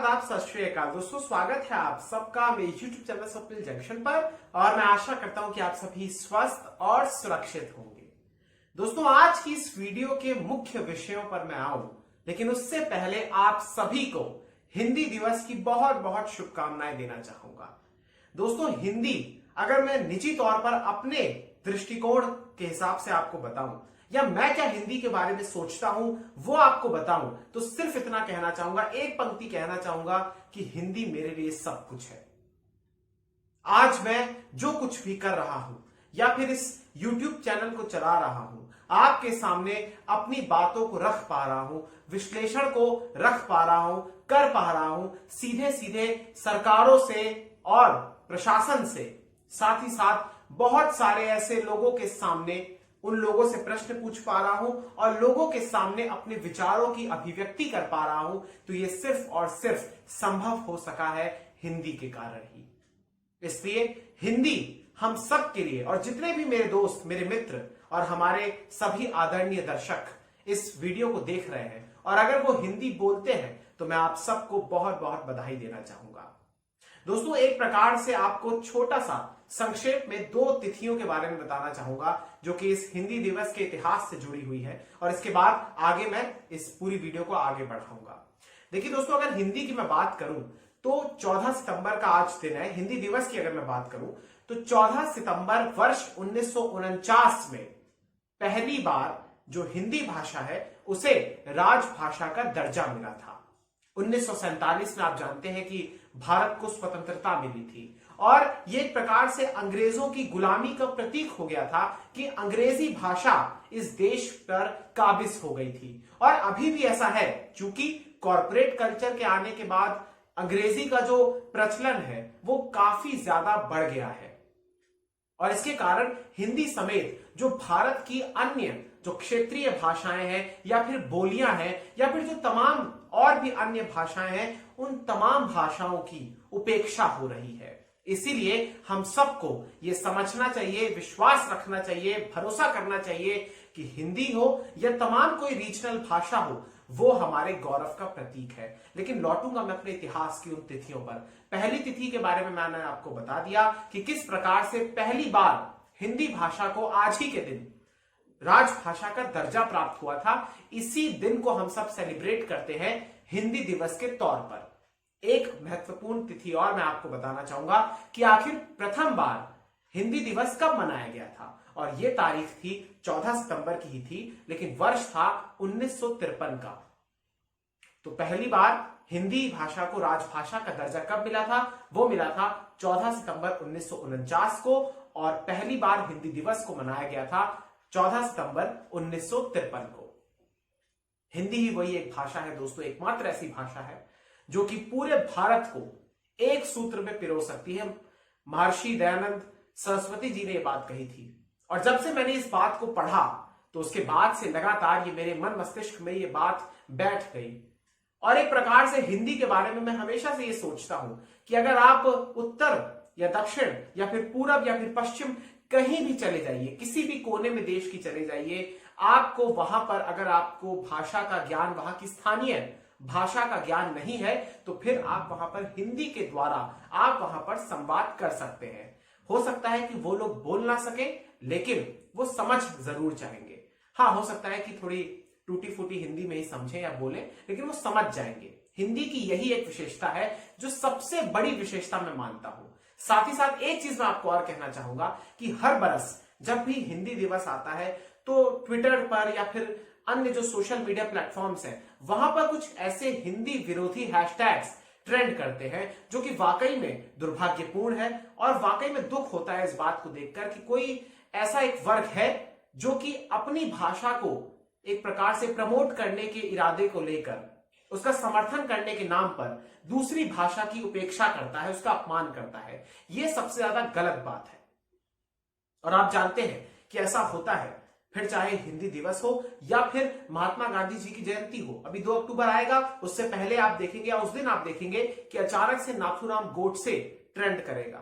आदाब, सत श्री अकाल। दोस्तों, स्वागत है आप सबका मेरे YouTube चैनल स्वप्निल जंक्शन पर और मैं आशा करता हूं कि आप सभी स्वस्थ और सुरक्षित होंगे। दोस्तों, आज की इस वीडियो के मुख्य विषयों पर मैं आऊं, लेकिन उससे पहले आप सभी को हिंदी दिवस की बहुत बहुत शुभकामनाएं देना चाहूंगा। दोस्तों, हिंदी अगर मैं निजी तौर पर अपने दृष्टिकोण के हिसाब से आपको बताऊं या मैं क्या हिंदी के बारे में सोचता हूं वो आपको बताऊं, तो सिर्फ इतना कहना चाहूंगा, एक पंक्ति कहना चाहूंगा कि हिंदी मेरे लिए सब कुछ है। आज मैं जो कुछ भी कर रहा हूं या फिर इस YouTube चैनल को चला रहा हूं, आपके सामने अपनी बातों को रख पा रहा हूं, विश्लेषण को रख पा रहा हूं, कर पा रहा हूं, सीधे सीधे सरकारों से और प्रशासन से, साथ ही साथ बहुत सारे ऐसे लोगों के सामने उन लोगों से प्रश्न पूछ पा रहा हूं और लोगों के सामने अपने विचारों की अभिव्यक्ति कर पा रहा हूं, तो यह सिर्फ और सिर्फ संभव हो सका है हिंदी के कारण ही। इसलिए हिंदी हम सब के लिए, और जितने भी मेरे दोस्त, मेरे मित्र और हमारे सभी आदरणीय दर्शक इस वीडियो को देख रहे हैं और अगर वो हिंदी बोलते हैं, तो मैं आप सबको बहुत बहुत बधाई देना चाहूंगा। दोस्तों, एक प्रकार से आपको छोटा सा संक्षेप में दो तिथियों के बारे में बताना चाहूंगा जो कि इस हिंदी दिवस के इतिहास से जुड़ी हुई है, और इसके बाद आगे मैं इस पूरी वीडियो को आगे बढ़ाऊंगा। देखिए दोस्तों, अगर हिंदी की मैं बात करूं तो 14 सितंबर का आज दिन है। हिंदी दिवस की अगर मैं बात करूं तो 14 सितंबर वर्ष 1949 में पहली बार जो हिंदी भाषा है उसे राजभाषा का दर्जा मिला था। 1947 में आप जानते हैं कि भारत को स्वतंत्रता मिली थी और ये एक प्रकार से अंग्रेजों की गुलामी का प्रतीक हो गया था कि अंग्रेजी भाषा इस देश पर काबिज हो गई थी। और अभी भी ऐसा है, क्योंकि कॉर्पोरेट कल्चर के आने के बाद अंग्रेजी का जो प्रचलन है वो काफी ज्यादा बढ़ गया है और इसके कारण हिंदी समेत जो भारत की अन्य जो क्षेत्रीय भाषाएं हैं या फिर बोलियां हैं या फिर जो तमाम और भी अन्य भाषाएं हैं, उन तमाम भाषाओं की उपेक्षा हो रही है। इसीलिए हम सबको यह समझना चाहिए, विश्वास रखना चाहिए, भरोसा करना चाहिए कि हिंदी हो या तमाम कोई रीजनल भाषा हो, वो हमारे गौरव का प्रतीक है। लेकिन लौटूंगा मैं अपने इतिहास की उन तिथियों पर। पहली तिथि के बारे में मैंने आपको बता दिया कि किस प्रकार से पहली बार हिंदी भाषा को आज ही के दिन राजभाषा का दर्जा प्राप्त हुआ था। इसी दिन को हम सब सेलिब्रेट करते हैं हिंदी दिवस के तौर पर। एक महत्वपूर्ण तिथि और मैं आपको बताना चाहूंगा कि आखिर प्रथम बार हिंदी दिवस कब मनाया गया था, और यह तारीख थी 14 सितंबर की ही थी, लेकिन वर्ष था 1953 का। तो पहली बार हिंदी भाषा को राजभाषा का दर्जा कब मिला था? वो मिला था 14 सितंबर 1949 को, और पहली बार हिंदी दिवस को मनाया गया था 14 सितंबर 1953 को। हिंदी ही वही एक भाषा है दोस्तों, एकमात्र ऐसी भाषा है जो कि पूरे भारत को एक सूत्र में पिरो सकती है। महर्षि दयानंद सरस्वती जी ने यह बात कही थी, और जब से मैंने इस बात को पढ़ा तो उसके बाद से लगातार ये मेरे मन मस्तिष्क में ये बात बैठ गई। और एक प्रकार से हिंदी के बारे में मैं हमेशा से ये सोचता हूं कि अगर आप उत्तर या दक्षिण या फिर पूरब या फिर पश्चिम कहीं भी चले जाइए, किसी भी कोने में देश की चले जाइए, आपको वहां पर अगर आपको भाषा का ज्ञान, वहां की स्थानीय भाषा का ज्ञान नहीं है, तो फिर आप वहां पर हिंदी के द्वारा आप वहां पर संवाद कर सकते हैं। हो सकता है कि वो लोग बोल ना सके, लेकिन वो समझ जरूर जाएंगे। हाँ, हो सकता है कि थोड़ी टूटी फूटी हिंदी में ही समझें या बोलें, लेकिन वो समझ जाएंगे। हिंदी की यही एक विशेषता है जो सबसे बड़ी विशेषता मैं मानता हूं। साथ ही साथ एक चीज मैं आपको और कहना चाहूंगा कि हर बरस जब भी हिंदी दिवस आता है तो ट्विटर पर या फिर अन्य जो सोशल मीडिया प्लेटफॉर्म्स हैं, वहां पर कुछ ऐसे हिंदी विरोधी हैशटैग्स ट्रेंड करते हैं जो कि वाकई में दुर्भाग्यपूर्ण है, और वाकई में दुख होता है इस बात को देखकर कि कोई ऐसा एक वर्ग है जो कि अपनी भाषा को एक प्रकार से प्रमोट करने के इरादे को लेकर, उसका समर्थन करने के नाम पर दूसरी भाषा की उपेक्षा करता है, उसका अपमान करता है। यह सबसे ज्यादा गलत बात है, और आप जानते हैं कि ऐसा होता है, फिर चाहे हिंदी दिवस हो या फिर महात्मा गांधी जी की जयंती हो। अभी 2 अक्टूबर आएगा, उससे पहले आप देखेंगे या उस दिन आप देखेंगे कि अचानक से नाथूराम गोडसे ट्रेंड करेगा।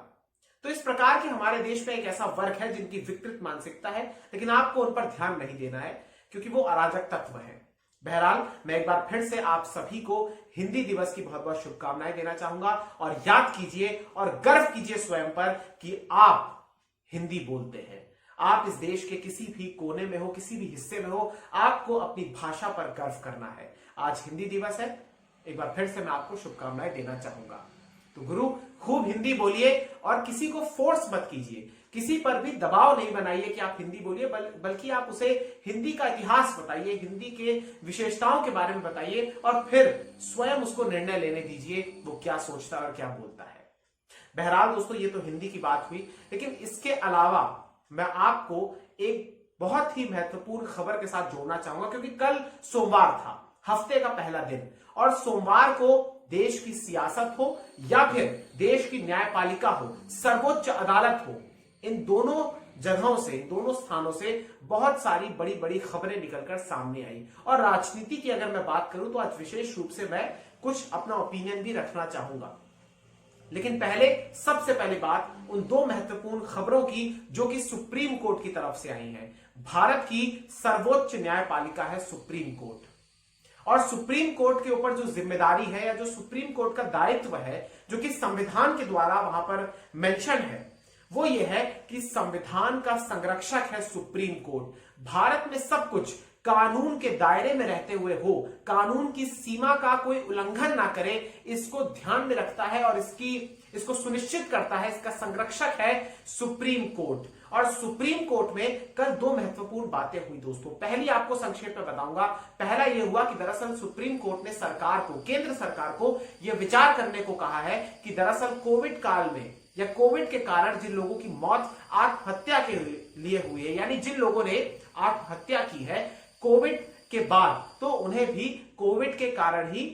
तो इस प्रकार के हमारे देश में एक ऐसा वर्ग है जिनकी विकृत मानसिकता है, लेकिन आपको उन पर ध्यान नहीं देना है क्योंकि वो अराजक तत्व है। बहरहाल मैं एक बार फिर से आप सभी को हिंदी दिवस की बहुत बहुत शुभकामनाएं देना चाहूंगा और याद कीजिए और गर्व कीजिए स्वयं पर कि आप हिंदी बोलते हैं। आप इस देश के किसी भी कोने में हो, किसी भी हिस्से में हो, आपको अपनी भाषा पर गर्व करना है। आज हिंदी दिवस है, एक बार फिर से मैं आपको शुभकामनाएं देना चाहूंगा। तो गुरु, खूब हिंदी बोलिए और किसी को फोर्स मत कीजिए, किसी पर भी दबाव नहीं बनाइए कि आप हिंदी बोलिए, बल्कि आप उसे हिंदी का इतिहास बताइए, हिंदी के विशेषताओं के बारे में बताइए और फिर स्वयं उसको निर्णय लेने दीजिए वो क्या सोचता है और क्या बोलता है। बहरहाल दोस्तों, ये तो हिंदी की बात हुई, लेकिन इसके अलावा मैं आपको एक बहुत ही महत्वपूर्ण खबर के साथ जोड़ना चाहूंगा, क्योंकि कल सोमवार था, हफ्ते का पहला दिन, और सोमवार को देश की सियासत हो या फिर देश की न्यायपालिका हो, सर्वोच्च अदालत हो, इन दोनों जगहों से, इन दोनों स्थानों से बहुत सारी बड़ी बड़ी खबरें निकलकर सामने आई। और राजनीति की अगर मैं बात करूं तो आज विशेष रूप से मैं कुछ अपना ओपिनियन भी रखना चाहूंगा। लेकिन पहले, सबसे पहली बात उन दो महत्वपूर्ण खबरों की जो कि सुप्रीम कोर्ट की तरफ से आई हैं। भारत की सर्वोच्च न्यायपालिका है सुप्रीम कोर्ट, और सुप्रीम कोर्ट के ऊपर जो जिम्मेदारी है या जो सुप्रीम कोर्ट का दायित्व है, जो कि संविधान के द्वारा वहां पर मेंशन है, वो ये है कि संविधान का संरक्षक है सुप्रीम कोर्ट। भारत में सब कुछ कानून के दायरे में रहते हुए हो, कानून की सीमा का कोई उल्लंघन ना करे, इसको ध्यान में रखता है और इसको सुनिश्चित करता है। इसका संरक्षक है सुप्रीम कोर्ट। और सुप्रीम कोर्ट में कल दो महत्वपूर्ण बातें हुई दोस्तों। पहली आपको संक्षेप में बताऊंगा। पहला यह हुआ कि दरअसल सुप्रीम कोर्ट ने सरकार को, केंद्र सरकार को यह विचार करने को कहा है कि दरअसल कोविड काल में या कोविड के कारण जिन लोगों की मौत आत्महत्या के लिए हुई है, यानी जिन लोगों ने आत्महत्या की है कोविड के बाद, तो उन्हें भी कोविड के कारण ही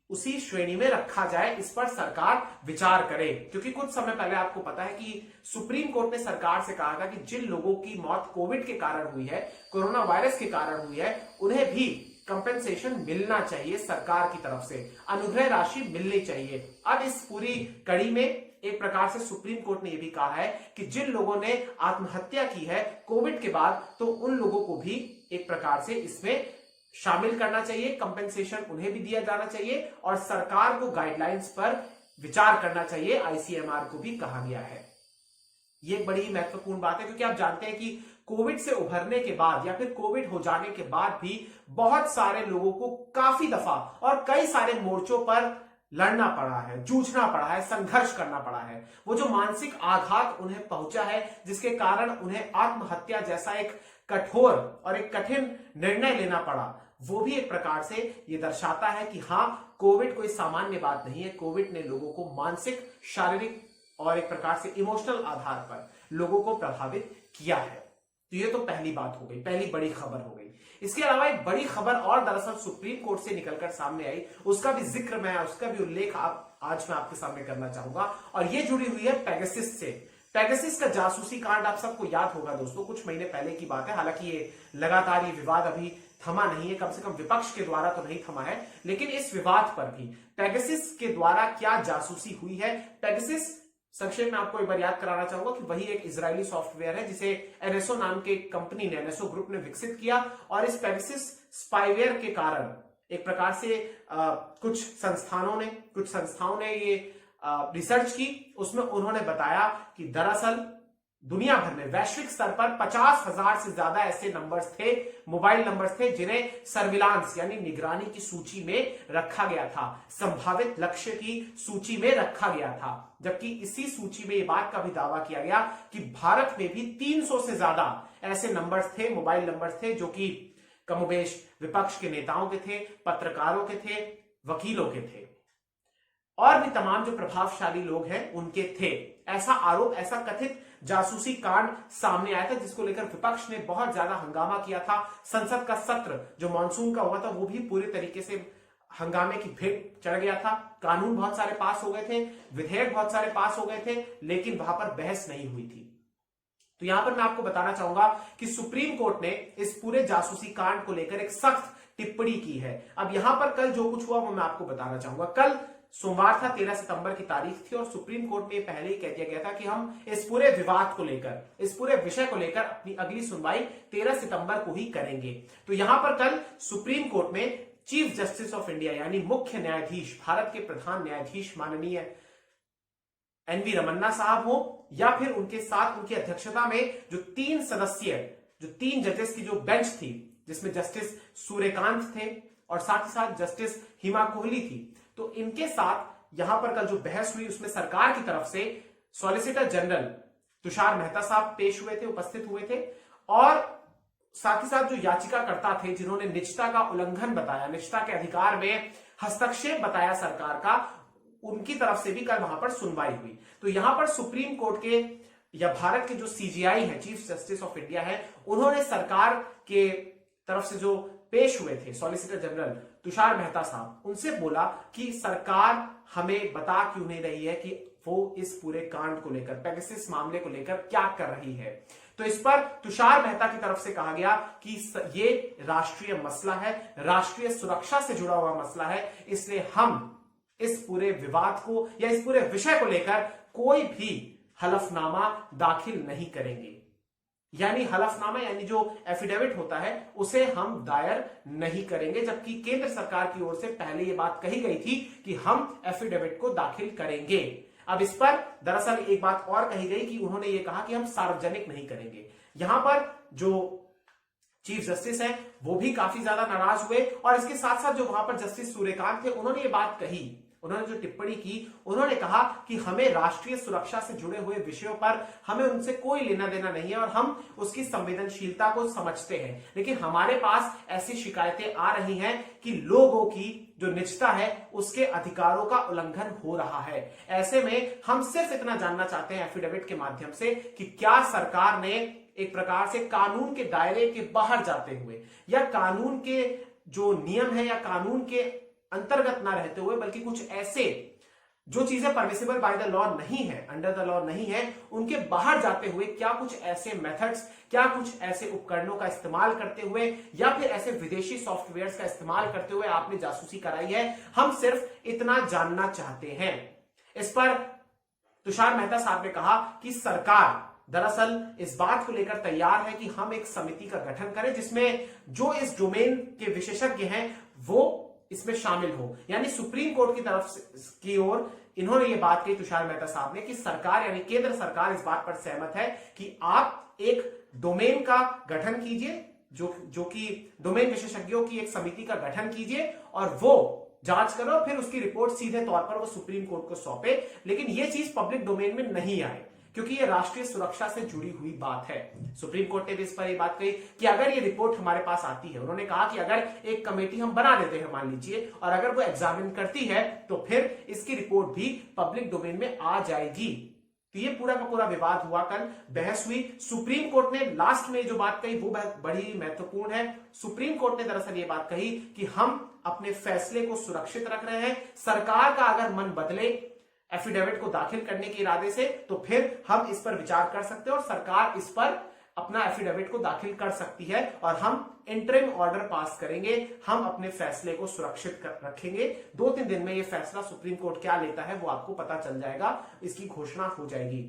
उसी श्रेणी में रखा जाए, इस पर सरकार विचार करे। क्योंकि कुछ समय पहले आपको पता है कि सुप्रीम कोर्ट ने सरकार से कहा था कि जिन लोगों की मौत कोविड के कारण हुई है, कोरोना वायरस के कारण हुई है, उन्हें भी कंपेंसेशन मिलना चाहिए, सरकार की तरफ से अनुग्रह राशि मिलनी चाहिए। अब इस पूरी कड़ी में एक प्रकार से सुप्रीम कोर्ट ने यह भी कहा है कि जिन लोगों ने आत्महत्या की है कोविड के बाद, तो उन लोगों को भी एक प्रकार से इसमें शामिल करना चाहिए, कंपेंसेशन उन्हें भी दिया जाना चाहिए और सरकार को गाइडलाइंस पर विचार करना चाहिए, आईसीएमआर को भी कहा गया है। यह बड़ी ही महत्वपूर्ण बात है, क्योंकि आप जानते हैं कि कोविड से उभरने के बाद या फिर कोविड हो जाने के बाद भी बहुत सारे लोगों को काफी दफा और कई सारे मोर्चों पर लड़ना पड़ा है, जूझना पड़ा है, संघर्ष करना पड़ा है। वो जो मानसिक आघात उन्हें पहुंचा है, जिसके कारण उन्हें आत्महत्या जैसा एक कठोर और एक कठिन निर्णय लेना पड़ा, वो भी एक प्रकार से ये दर्शाता है कि हाँ, कोविड कोई सामान्य बात नहीं है। कोविड ने लोगों को मानसिक, शारीरिक और एक प्रकार से इमोशनल आधार पर लोगों को प्रभावित किया है। तो ये तो पहली बात हो गई, पहली बड़ी खबर हो गई। इसके अलावा एक बड़ी खबर और दरअसल सुप्रीम कोर्ट से निकलकर सामने आई, उसका भी जिक्र मैं, उसका भी उल्लेख आज मैं आपके सामने करना चाहूंगा, और ये जुड़ी हुई है पेगासस से। पेगासस का जासूसी कांड आप सबको याद होगा दोस्तों, कुछ महीने पहले की बात है। हालांकि ये लगातार ये विवाद अभी थमा नहीं है, कम से कम विपक्ष के द्वारा तो नहीं थमा है, लेकिन इस विवाद पर भी पेगासस के द्वारा क्या जासूसी हुई है। पेगासस, संक्षेप में आपको एक बार याद कराना चाहूंगा कि वही एक इजरायली सॉफ्टवेयर है जिसे एनएसओ नाम के कंपनी ने, एनएसओ ग्रुप ने विकसित किया, और इस पेगासस स्पाईवेयर के कारण एक प्रकार से कुछ संस्थाओं ने ये रिसर्च की। उसमें उन्होंने बताया कि दरअसल दुनिया भर में वैश्विक स्तर पर 50,000 से ज्यादा ऐसे नंबर्स थे, मोबाइल नंबर्स थे, जिन्हें सर्विलांस यानी निगरानी की सूची में रखा गया था, संभावित लक्ष्य की सूची में रखा गया था। जबकि इसी सूची में यह बात का भी दावा किया गया कि भारत में भी 300 से ज्यादा ऐसे नंबर्स थे, मोबाइल नंबर्स थे, जो कि कमोबेश विपक्ष के नेताओं के थे, पत्रकारों के थे, वकीलों के थे, और भी तमाम जो प्रभावशाली लोग हैं उनके थे। ऐसा आरोप, ऐसा कथित जासूसी कांड सामने आया था, जिसको लेकर विपक्ष ने बहुत ज्यादा हंगामा किया था। संसद का सत्र जो मानसून का हुआ था वो भी पूरी तरीके से हंगामे की भेंट चढ़ गया था। कानून बहुत सारे पास हो गए थे, विधेयक बहुत सारे पास हो गए थे, लेकिन वहां पर बहस नहीं हुई थी। तो यहां पर मैं आपको बताना चाहूंगा कि सुप्रीम कोर्ट ने इस पूरे जासूसी कांड को लेकर एक सख्त टिप्पणी की है। अब यहां पर कल जो कुछ हुआ वो मैं आपको बताना चाहूंगा। कल सोमवार था, 13 सितंबर की तारीख थी और सुप्रीम कोर्ट में पहले ही कह दिया गया था कि हम इस पूरे विवाद को लेकर, इस पूरे विषय को लेकर अपनी अगली सुनवाई 13 सितंबर को ही करेंगे। तो यहां पर कल सुप्रीम कोर्ट में चीफ जस्टिस ऑफ इंडिया यानी मुख्य न्यायाधीश, भारत के प्रधान न्यायाधीश माननीय एनवी रमन्ना साहब हो या फिर उनके साथ उनकी अध्यक्षता में जो 3 जजेस की जो बेंच थी, जिसमें जस्टिस सूर्यकांत थे और साथ ही साथ जस्टिस हिमा कोहली थी, तो इनके साथ यहां पर कल जो बहस हुई उसमें सरकार की तरफ से सॉलिसिटर जनरल तुषार मेहता साहब पेश हुए थे, उपस्थित हुए थे और साथ ही साथ जो याचिकाकर्ता थे जिन्होंने निजता का उल्लंघन बताया, निजता के अधिकार में हस्तक्षेप बताया सरकार का, उनकी तरफ से भी कल वहां पर सुनवाई हुई। तो यहां पर सुप्रीम कोर्ट के या भारत के जो सीजीआई है, चीफ जस्टिस ऑफ इंडिया है, उन्होंने सरकार के तरफ से जो पेश हुए थे सॉलिसिटर जनरल तुषार मेहता साहब, उनसे बोला कि सरकार हमें बता क्यों नहीं रही है कि वो इस पूरे कांड को लेकर, पेगासस मामले को लेकर क्या कर रही है। तो इस पर तुषार मेहता की तरफ से कहा गया कि ये राष्ट्रीय मसला है, राष्ट्रीय सुरक्षा से जुड़ा हुआ मसला है, इसलिए हम इस पूरे विवाद को या इस पूरे विषय को लेकर कोई भी हलफनामा दाखिल नहीं करेंगे। यानी हलफनामा यानी जो एफिडेविट होता है उसे हम दायर नहीं करेंगे, जबकि केंद्र सरकार की ओर से पहले यह बात कही गई थी कि हम एफिडेविट को दाखिल करेंगे। अब इस पर दरअसल एक बात और कही गई कि उन्होंने ये कहा कि हम सार्वजनिक नहीं करेंगे। यहां पर जो चीफ जस्टिस है वो भी काफी ज्यादा नाराज हुए और इसके साथ साथ जो वहां पर जस्टिस सूर्यकांत थे उन्होंने ये बात कही, उन्होंने जो टिप्पणी की, उन्होंने कहा कि हमें राष्ट्रीय सुरक्षा से जुड़े हुए विषयों पर हमें उनसे कोई लेना देना नहीं है और हम उसकी संवेदनशीलता को समझते हैं, लेकिन हमारे पास ऐसी शिकायतें आ रही हैं कि लोगों की जो निजता है उसके अधिकारों का उल्लंघन हो रहा है। ऐसे में हम सिर्फ इतना जानना चाहते हैं एफिडेविट के माध्यम से कि क्या सरकार ने एक प्रकार से कानून के दायरे के बाहर जाते हुए या कानून के जो नियम है या कानून के अंतर्गत ना रहते हुए, बल्कि कुछ ऐसे जो चीजें परमिसिबल बाय द लॉ नहीं है, अंडर द लॉ नहीं है, उनके बाहर जाते हुए क्या कुछ ऐसे मेथड्स, क्या कुछ ऐसे उपकरणों का इस्तेमाल करते हुए या फिर ऐसे विदेशी सॉफ्टवेयर्स का इस्तेमाल करते हुए आपने जासूसी कराई है, हम सिर्फ इतना जानना चाहते हैं। इस पर तुषार मेहता साहब ने कहा कि सरकार दरअसल इस बात को लेकर तैयार है कि हम एक समिति का गठन करें जिसमें जो इस डोमेन के विशेषज्ञ हैं वो इसमें शामिल हो। यानी सुप्रीम कोर्ट की तरफ की ओर इन्होंने ये बात कही तुषार मेहता साहब ने कि सरकार यानी केंद्र सरकार इस बात पर सहमत है कि आप एक डोमेन का गठन कीजिए, जो कि डोमेन विशेषज्ञों की एक समिति का गठन कीजिए और वो जांच करो, फिर उसकी रिपोर्ट सीधे तौर पर वो सुप्रीम कोर्ट को सौंपे, लेकिन ये चीज पब्लिक डोमेन में नहीं आए क्योंकि ये राष्ट्रीय सुरक्षा से जुड़ी हुई बात है। सुप्रीम कोर्ट ने भी इस पर ये बात कही कि अगर ये रिपोर्ट हमारे पास आती है, उन्होंने कहा कि अगर एक कमेटी हम बना देते हैं मान लीजिए, और अगर वो एग्जामिन करती है तो फिर इसकी रिपोर्ट भी पब्लिक डोमेन में आ जाएगी। तो ये पूरा का पूरा विवाद हुआ, कल बहस हुई। सुप्रीम कोर्ट ने लास्ट में जो बात कही वो बड़ी महत्वपूर्ण है। सुप्रीम कोर्ट ने दरअसल ये बात कही कि हम अपने फैसले को सुरक्षित रख रहे हैं, सरकार का अगर मन बदले एफिडेविट को दाखिल करने के इरादे से तो फिर हम इस पर विचार कर सकते हैं और सरकार इस पर अपना एफिडेविट को दाखिल कर सकती है और हम इंटरिम ऑर्डर पास करेंगे, हम अपने फैसले को सुरक्षित रखेंगे। 2-3 दिन में यह फैसला सुप्रीम कोर्ट क्या लेता है वो आपको पता चल जाएगा, इसकी घोषणा हो जाएगी।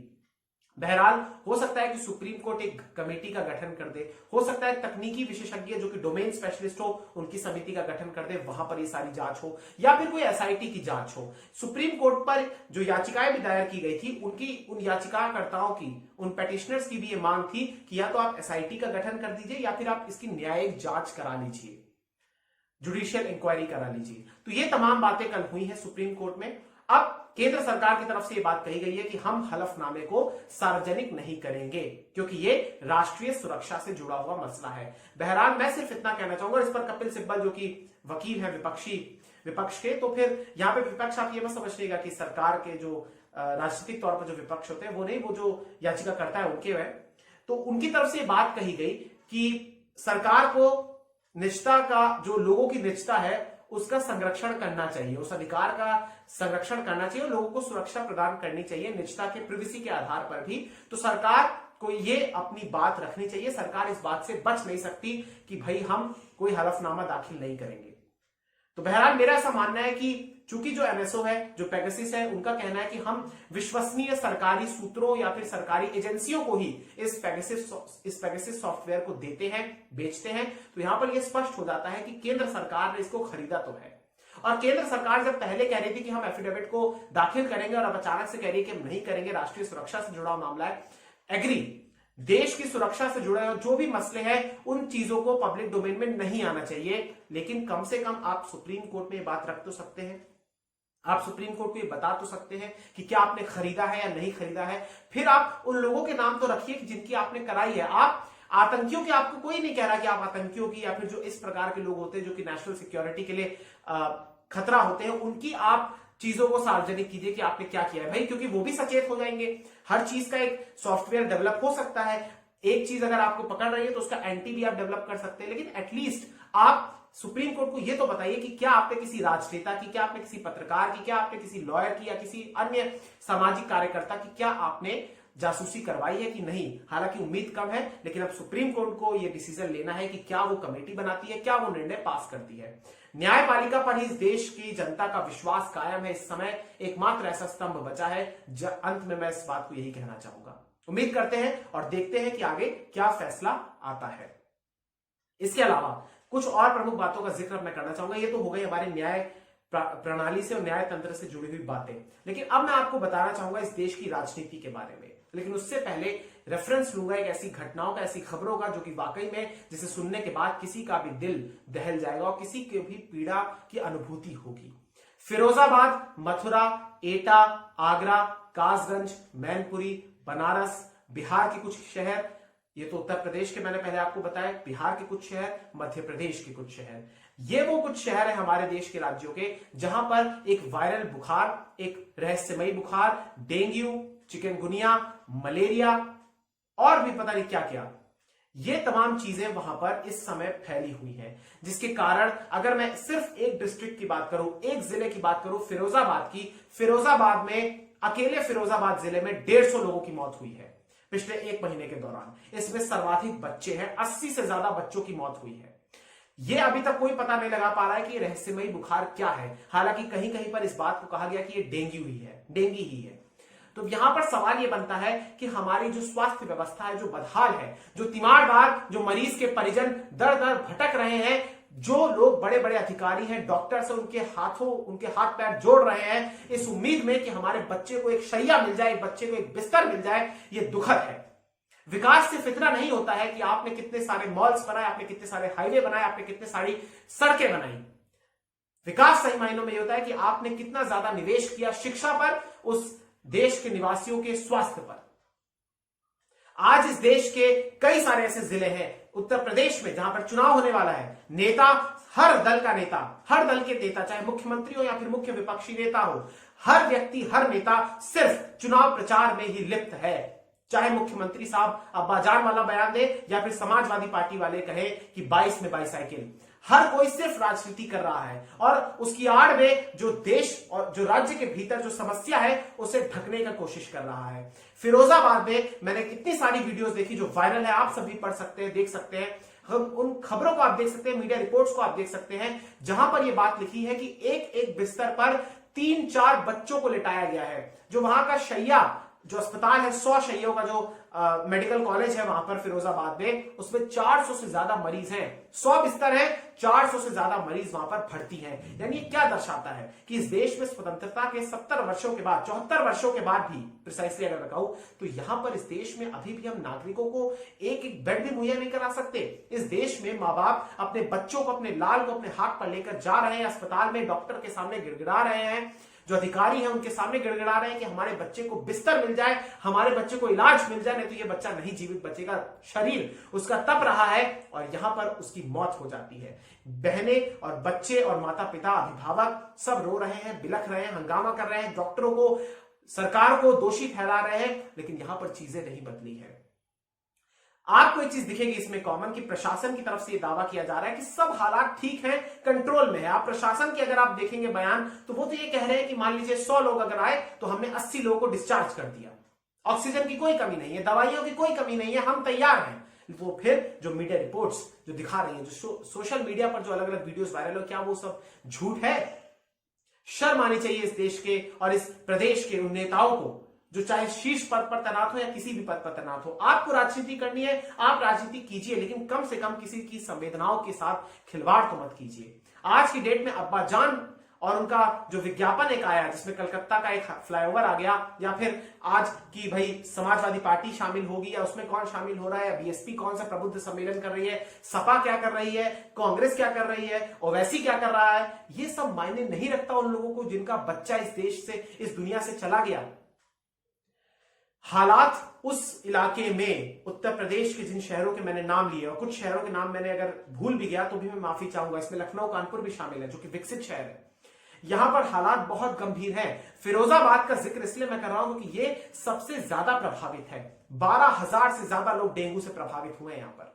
बहरहाल हो सकता है कि सुप्रीम कोर्ट एक कमेटी का गठन कर दे, हो सकता है तकनीकी विशेषज्ञ जो कि डोमेन स्पेशलिस्ट हो उनकी समिति का गठन कर दे, वहां पर ये सारी जांच हो, या फिर कोई एसआईटी की जांच हो। सुप्रीम कोर्ट पर जो याचिकाएं भी दायर की गई थी उन याचिकाकर्ताओं की, उन पेटिशनर्स की भी ये मांग थी कि या तो आप एसआईटी का गठन कर दीजिए या फिर आप इसकी न्यायिक जांच करा लीजिए, जुडिशियल इंक्वायरी करा लीजिए। तो ये तमाम बातें कल हुई हैं सुप्रीम कोर्ट में। अब केंद्र सरकार की तरफ से यह बात कही गई है कि हम हलफनामे को सार्वजनिक नहीं करेंगे क्योंकि ये राष्ट्रीय सुरक्षा से जुड़ा हुआ मसला है। बहरहाल मैं सिर्फ इतना कहना चाहूंगा, इस पर कपिल सिब्बल जो कि वकील है विपक्ष के, तो फिर यहां पे विपक्ष आप ये मत समझिएगा कि सरकार के जो राजनीतिक तौर पर जो विपक्ष होते हैं वो नहीं, वो जो याचिका करता है उनके है। तो उनकी तरफ से बात कही गई कि सरकार को निजता का, जो लोगों की निजता है उसका संरक्षण करना चाहिए, उस अधिकार का संरक्षण करना चाहिए, लोगों को सुरक्षा प्रदान करनी चाहिए निजता के, प्रिवेसी के आधार पर भी। तो सरकार को ये अपनी बात रखनी चाहिए, सरकार इस बात से बच नहीं सकती कि भाई हम कोई हलफनामा दाखिल नहीं करेंगे। तो बहरहाल मेरा ऐसा मानना है कि चूंकि जो एनएसओ है, जो पेगासस है, उनका कहना है कि हम विश्वसनीय सरकारी सूत्रों या फिर सरकारी एजेंसियों को ही इस पेगासस सॉफ्टवेयर को देते हैं, बेचते हैं। तो यहां पर यह स्पष्ट हो जाता है कि केंद्र सरकार ने इसको खरीदा तो है। और केंद्र सरकार जब पहले कह रही थी कि हम एफिडेविट को दाखिल करेंगे और अब अचानक से कह रही है कि हम नहीं करेंगे, राष्ट्रीय सुरक्षा से जुड़ा मामला है, एग्री, देश की सुरक्षा से जुड़े जो भी मसले हैं उन चीजों को पब्लिक डोमेन में नहीं आना चाहिए। लेकिन कम से कम आप सुप्रीम कोर्ट में ये बात रख तो सकते हैं, आप सुप्रीम कोर्ट को ये बता तो सकते हैं कि क्या आपने खरीदा है या नहीं खरीदा है। फिर आप उन लोगों के नाम तो रखिए जिनकी आपने कराई है। आप आतंकियों की, आपको कोई नहीं कह रहा कि आप आतंकियों की या फिर जो इस प्रकार के लोग होते हैं जो कि नेशनल सिक्योरिटी के लिए खतरा होते हैं, उनकी आप चीजों को सार्वजनिक कीजिए कि आपने क्या किया है भाई, क्योंकि वो भी सचेत हो जाएंगे। हर चीज का एक सॉफ्टवेयर डेवलप हो सकता है, एक चीज अगर आपको पकड़ रही है तो उसका एंटी भी आप डेवलप कर सकते हैं। लेकिन एटलीस्ट आप सुप्रीम कोर्ट को यह तो बताइए कि क्या आपने किसी राजनेता की, क्या आपने किसी पत्रकार की, क्या आपने किसी लॉयर की या किसी अन्य सामाजिक कार्यकर्ता की, क्या आपने जासूसी करवाई है कि नहीं। हालांकि उम्मीद कम है, लेकिन अब सुप्रीम कोर्ट को यह डिसीजन लेना है कि क्या वो कमेटी बनाती है, क्या वो निर्णय पास करती है। न्यायपालिका पर ही इस देश की जनता का विश्वास कायम है। इस समय एकमात्र ऐसा स्तंभ बचा है। अंत में मैं इस बात को यही कहना चाहूंगा। उम्मीद करते हैं और देखते हैं कि आगे क्या फैसला आता है। इसके अलावा कुछ और प्रमुख बातों का जिक्र मैं करना चाहूंगा। ये तो हो गई हमारे न्याय प्रणाली से और न्याय तंत्र से जुड़ी हुई बातें, लेकिन अब मैं आपको बताना चाहूंगा इस देश की राजनीति के बारे में। लेकिन उससे पहले रेफरेंस लूंगा एक ऐसी घटनाओं का, ऐसी खबरों का जो कि वाकई में जिसे सुनने के बाद किसी का भी दिल दहल जाएगा और किसी की भी पीड़ा की अनुभूति होगी। फिरोजाबाद, मथुरा, एटा, आगरा, कासगंज, मैनपुरी, बनारस, बिहार के कुछ शहर, ये तो उत्तर प्रदेश के मैंने पहले आपको बताया, बिहार के कुछ शहर, मध्य प्रदेश के कुछ शहर, ये वो कुछ शहर है हमारे देश के राज्यों के जहां पर एक वायरल बुखार, एक रहस्यमयी बुखार, डेंगू, चिकनगुनिया, मलेरिया और भी पता नहीं क्या क्या, ये तमाम चीजें वहां पर इस समय फैली हुई हैं। जिसके कारण अगर मैं सिर्फ एक डिस्ट्रिक्ट की बात करूं, एक जिले की बात करूं, फिरोजाबाद की, फिरोजाबाद में अकेले फिरोजाबाद जिले में 150 लोगों की मौत हुई है पिछले एक महीने के दौरान। इसमें सर्वाधिक बच्चे हैं, 80 से ज्यादा बच्चों की मौत हुई है। यह अभी तक कोई पता नहीं लगा पा रहा है कि रहस्यमयी बुखार क्या है। हालांकि कहीं कहीं पर इस बात को कहा गया कि यह डेंगू ही है। तो यहां पर सवाल यह बनता है कि हमारी जो स्वास्थ्य व्यवस्था है, जो बदहाल है, जो तीमारदार, जो मरीज के परिजन दर दर भटक रहे हैं, जो लोग बड़े बड़े अधिकारी हैं, डॉक्टर से उनके हाथ पैर जोड़ रहे हैं इस उम्मीद में कि हमारे बच्चे को एक शैया मिल जाए, बच्चे को एक बिस्तर मिल जाए, यह दुखद है। विकास सिर्फ इतना नहीं होता है कि आपने कितने सारे मॉल्स बनाए, आपने कितने सारे हाईवे बनाए, आपने कितने सारी सड़कें बनाई। विकास सही मायनों में यह होता है कि आपने कितना ज्यादा निवेश किया शिक्षा पर, उस देश के निवासियों के स्वास्थ्य पर। आज इस देश के कई सारे ऐसे जिले हैं उत्तर प्रदेश में जहां पर चुनाव होने वाला है, नेता, हर दल के नेता, चाहे मुख्यमंत्री हो या फिर मुख्य विपक्षी नेता हो, हर व्यक्ति, हर नेता सिर्फ चुनाव प्रचार में ही लिप्त है। चाहे मुख्यमंत्री साहब अब्बाजान वाला बयान दे या फिर समाजवादी पार्टी वाले कहे कि 22 में बाईसाइकिल, हर कोई सिर्फ राजनीति कर रहा है और उसकी आड़ में जो देश और जो राज्य के भीतर जो समस्या है उसे ढकने का कोशिश कर रहा है। फिरोजाबाद में मैंने इतनी सारी वीडियोस देखी जो वायरल है, आप सभी पढ़ सकते हैं, देख सकते हैं, हम उन खबरों को आप देख सकते हैं, मीडिया रिपोर्ट्स को आप देख सकते हैं, जहां पर यह बात लिखी है कि एक एक बिस्तर पर 3-4 बच्चों को लिटाया गया है। जो वहां का शैया, जो अस्पताल है, 100 शैयों का जो मेडिकल कॉलेज है वहां पर फिरोजाबाद में, उसमें 400 से ज्यादा मरीज हैं। 100 बिस्तर है, 400 से ज्यादा मरीज वहां पर भर्ती हैं। यानी क्या दर्शाता है कि इस देश में स्वतंत्रता के 70 वर्षों के बाद, 74 वर्षों के बाद भी प्रिसाइसली अगर मैं कहूं, तो यहां पर इस देश में अभी भी हम नागरिकों को एक एक बेड भी मुहैया नहीं करा सकते। इस देश में माँ बाप अपने बच्चों को, अपने लाल को अपने हाथ पर लेकर जा रहे हैं अस्पताल में, डॉक्टर के सामने गिड़गिड़ा रहे हैं, जो अधिकारी हैं उनके सामने गिड़गिड़ा रहे हैं कि हमारे बच्चे को बिस्तर मिल जाए, हमारे बच्चे को इलाज मिल जाए, नहीं तो ये बच्चा नहीं जीवित बचेगा। शरीर उसका तप रहा है और यहां पर उसकी मौत हो जाती है। बहनें और बच्चे और माता पिता, अभिभावक सब रो रहे हैं, बिलख रहे हैं, हंगामा कर रहे हैं, डॉक्टरों को, सरकार को दोषी ठहरा रहे हैं, लेकिन यहां पर चीजें नहीं बदली है। आपको एक चीज दिखेगी इसमें कॉमन, की प्रशासन की तरफ से यह दावा किया जा रहा है कि सब हालात ठीक हैं, कंट्रोल में है। आप प्रशासन की अगर आप देखेंगे बयान, तो वो तो ये कह रहे हैं कि मान लीजिए 100 लोग अगर आए तो हमने 80 लोगों को डिस्चार्ज कर दिया, ऑक्सीजन की कोई कमी नहीं है, दवाइयों की कोई कमी नहीं है, हम तैयार हैं। वो फिर जो मीडिया रिपोर्ट्स जो दिखा रही हैं, जो सोशल मीडिया पर जो अलग अलग वीडियोस वायरल हो, क्या वो सब झूठ है? शर्म आनी चाहिए इस देश के और इस प्रदेश के उन नेताओं को जो चाहे शीर्ष पद पर तैनात हो या किसी भी पद पर तैनात हो। आपको राजनीति करनी है, आप राजनीति कीजिए, लेकिन कम से कम किसी की संवेदनाओं के साथ खिलवाड़ तो मत कीजिए। आज की डेट में अब्बाजान और उनका जो विज्ञापन एक आया जिसमें कलकत्ता का एक फ्लाईओवर आ गया, या फिर आज की भाई समाजवादी पार्टी शामिल होगी, या उसमें कौन शामिल हो रहा है, बीएसपी कौन सा प्रबुद्ध सम्मेलन कर रही है, सपा क्या कर रही है, कांग्रेस क्या कर रही है, ओवैसी क्या कर रहा है, ये सब मायने नहीं रखता उन लोगों को जिनका बच्चा इस देश से, इस दुनिया से चला गया। हालात उस इलाके में, उत्तर प्रदेश के जिन शहरों के मैंने नाम लिए और कुछ शहरों के नाम मैंने अगर भूल भी गया तो भी मैं माफी चाहूंगा, इसमें लखनऊ कानपुर भी शामिल है जो कि विकसित शहर है, यहां पर हालात बहुत गंभीर हैं। फिरोजाबाद का जिक्र इसलिए मैं कर रहा हूं कि ये सबसे ज्यादा प्रभावित है। 12,000 से ज्यादा लोग डेंगू से प्रभावित हुए हैं यहां पर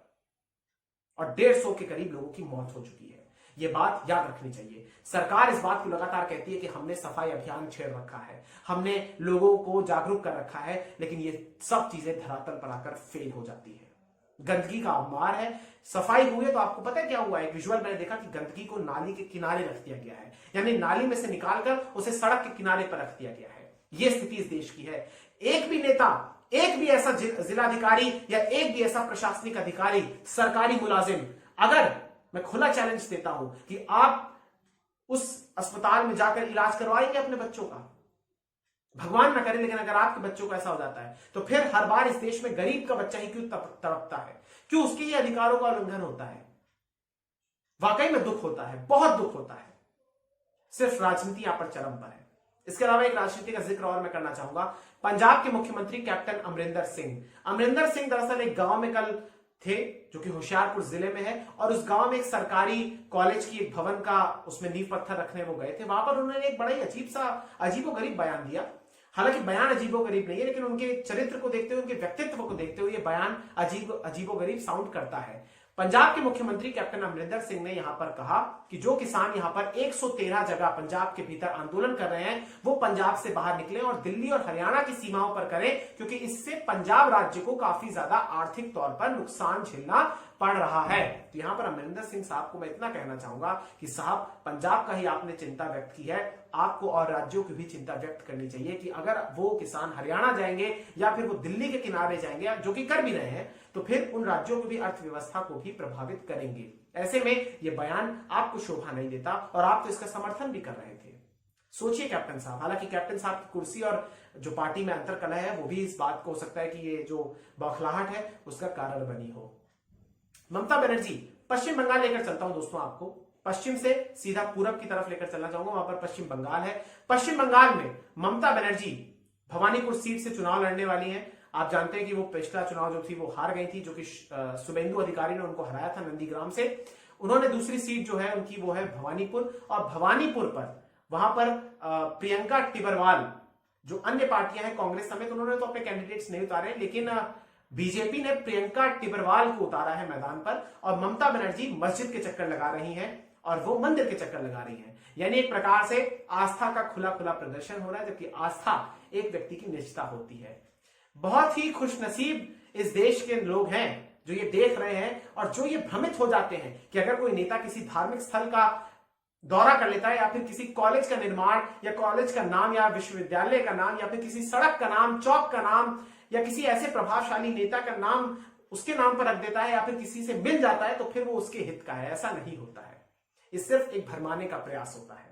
और 150 के करीब लोगों की मौत हो चुकी है। ये बात याद रखनी चाहिए। सरकार इस बात को लगातार कहती है कि हमने सफाई अभियान छेड़ रखा है, हमने लोगों को जागरूक कर रखा है, लेकिन ये सब चीजें धरातल पर आकर फेल हो जाती है। गंदगी का अवमार है। सफाई हुई है तो आपको पता है क्या हुआ? एक विजुअल मैंने देखा कि गंदगी को नाली के किनारे रख दिया गया है, यानी नाली में से निकालकर उसे सड़क के किनारे पर रख दिया गया है। यह स्थिति इस देश की है। एक भी नेता, एक भी ऐसा जिलाधिकारी या एक भी ऐसा प्रशासनिक अधिकारी, सरकारी मुलाजिम, अगर, मैं खुला चैलेंज देता हूं कि आप उस अस्पताल में जाकर इलाज करवाएंगे अपने बच्चों का, भगवान ना करे लेकिन अगर आपके बच्चों को ऐसा हो जाता है तो फिर हर बार इस देश में गरीब का बच्चा ही क्यों तड़पता है? क्यों उसके ये अधिकारों का उल्लंघन होता है? वाकई में दुख होता है, बहुत दुख होता है। सिर्फ राजनीति यहां पर चरम पर है। इसके अलावा एक राजनीति का जिक्र और मैं करना चाहूंगा। पंजाब के मुख्यमंत्री कैप्टन अमरिंदर सिंह, अमरिंदर सिंह दरअसल एक गांव में कल थे जो कि होशियारपुर जिले में है, और उस गांव में एक सरकारी कॉलेज की एक भवन का उसमें नींव पत्थर रखने वो गए थे। वहां पर उन्होंने एक बड़ा ही अजीबोगरीब बयान दिया। हालांकि बयान अजीबोगरीब नहीं है, लेकिन उनके चरित्र को देखते हुए, उनके व्यक्तित्व को देखते हुए ये बयान अजीबोगरीब साउंड करता है। पंजाब के मुख्यमंत्री कैप्टन अमरिंदर सिंह ने यहां पर कहा कि जो किसान यहां पर 113 जगह पंजाब के भीतर आंदोलन कर रहे हैं वो पंजाब से बाहर निकले और दिल्ली और हरियाणा की सीमाओं पर करें, क्योंकि इससे पंजाब राज्य को काफी ज्यादा आर्थिक तौर पर नुकसान झेलना पड़ रहा है। तो यहां पर अमरिंदर सिंह साहब को मैं इतना कहना चाहूंगा कि साहब, पंजाब का ही आपने चिंता व्यक्त की है, आपको और राज्यों की भी चिंता व्यक्त करनी चाहिए कि अगर वो किसान हरियाणा जाएंगे या फिर वो दिल्ली के किनारे जाएंगे, जो कि कर भी रहे हैं, तो फिर उन राज्यों की भी अर्थव्यवस्था को भी प्रभावित करेंगे। ऐसे में ये बयान आपको शोभा नहीं देता और आप तो इसका समर्थन भी कर रहे थे। सोचिए कैप्टन साहब। हालांकि कैप्टन साहब की कुर्सी और जो पार्टी में अंतर कलह है वो भी इस बात को हो सकता है कि ये जो बौखलाहट है उसका कारण बनी हो। ममता बनर्जी, पश्चिम बंगाल लेकर चलता हूं दोस्तों आपको, पश्चिम से सीधा पूरब की तरफ लेकर चलना चाहूंगा। वहां पर पश्चिम बंगाल है। पश्चिम बंगाल में ममता बनर्जी भवानीपुर सीट से चुनाव लड़ने वाली हैं। आप जानते हैं कि वो पिछला चुनाव जो थी वो हार गई थी, जो कि शुभेंदु अधिकारी ने उनको हराया था नंदीग्राम से। उन्होंने दूसरी सीट जो है उनकी वो है भवानीपुर, और भवानीपुर पर वहां पर प्रियंका टिबरवाल, जो अन्य पार्टियां हैं कांग्रेस समेत, उन्होंने तो अपने कैंडिडेट्स नहीं उतारे, लेकिन बीजेपी ने प्रियंका टिबरवाल को उतारा है मैदान पर, और ममता बनर्जी मस्जिद के चक्कर लगा रही हैं और वो मंदिर के चक्कर लगा रही हैं। यानी एक प्रकार से आस्था का खुला खुला प्रदर्शन हो रहा है, जबकि आस्था एक व्यक्ति की निजता होती है। बहुत ही खुशनसीब इस देश के लोग हैं जो ये देख रहे हैं और जो ये भ्रमित हो जाते हैं कि अगर कोई नेता किसी धार्मिक स्थल का दौरा कर लेता है या फिर किसी कॉलेज का निर्माण या कॉलेज का नाम या विश्वविद्यालय का नाम या फिर किसी सड़क का नाम, चौक का नाम या किसी ऐसे प्रभावशाली नेता का नाम उसके नाम पर रख देता है या फिर किसी से मिल जाता है तो फिर वो उसके हित का है। ऐसा नहीं होता है। ये सिर्फ एक भरमाने का प्रयास होता है।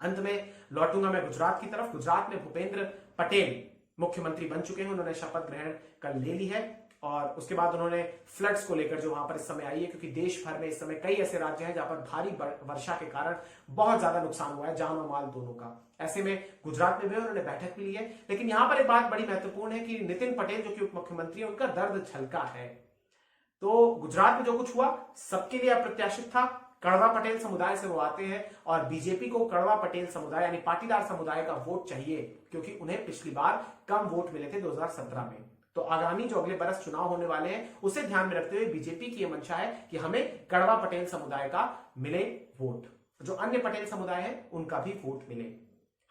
अंत में लौटूंगा मैं गुजरात की तरफ। गुजरात में भूपेंद्र पटेल मुख्यमंत्री बन चुके हैं। उन्होंने शपथ ग्रहण कर ले ली है और उसके बाद उन्होंने फ्लड्स को लेकर जो वहां पर इस समय आई है, क्योंकि देश भर में इस समय कई ऐसे राज्य हैं जहां पर भारी वर्षा के कारण बहुत ज्यादा नुकसान हुआ है, जान और माल दोनों का। ऐसे में गुजरात में भी उन्होंने बैठक भी ली है। लेकिन यहां पर एक बात बड़ी महत्वपूर्ण है कि नितिन पटेल जो कि उप मुख्यमंत्री है, उनका दर्द छलका है। तो गुजरात में जो कुछ हुआ सबके लिए अप्रत्याशित था। कड़वा पटेल समुदाय से वो आते हैं और बीजेपी को कड़वा पटेल समुदाय यानी पाटीदार समुदाय का वोट चाहिए, क्योंकि उन्हें पिछली बार कम वोट मिले थे 2017 में। तो आगामी जो अगले बरस चुनाव होने वाले हैं उसे ध्यान में रखते हुए बीजेपी की यह मंशा है कि हमें कड़वा पटेल समुदाय का मिले वोट, जो अन्य पटेल समुदाय है उनका भी वोट मिले।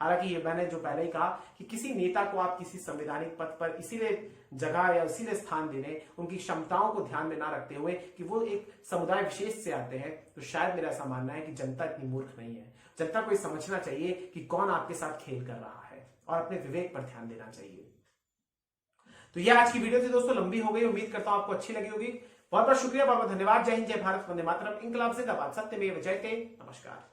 हालांकि ये मैंने जो पहले ही कहा कि किसी नेता को आप किसी संवैधानिक पद पर इसीलिए जगह या सीधे स्थान देने, उनकी क्षमताओं को ध्यान में ना रखते हुए कि वो एक समुदाय विशेष से आते हैं, तो शायद मेरा ऐसा मानना है कि जनता इतनी मूर्ख नहीं है। जनता को ये समझना चाहिए कि कौन आपके साथ खेल कर रहा है और अपने विवेक पर ध्यान देना चाहिए। तो ये आज की वीडियो थी दोस्तों, लंबी हो गई, उम्मीद करता हूं आपको अच्छी लगी होगी। बहुत बहुत शुक्रिया, बहुत बहुत धन्यवाद। जय हिंद, जय भारत, वंदे मातरम, इंकलाब जिंदाबाद, सत्यमेव जयते। नमस्कार।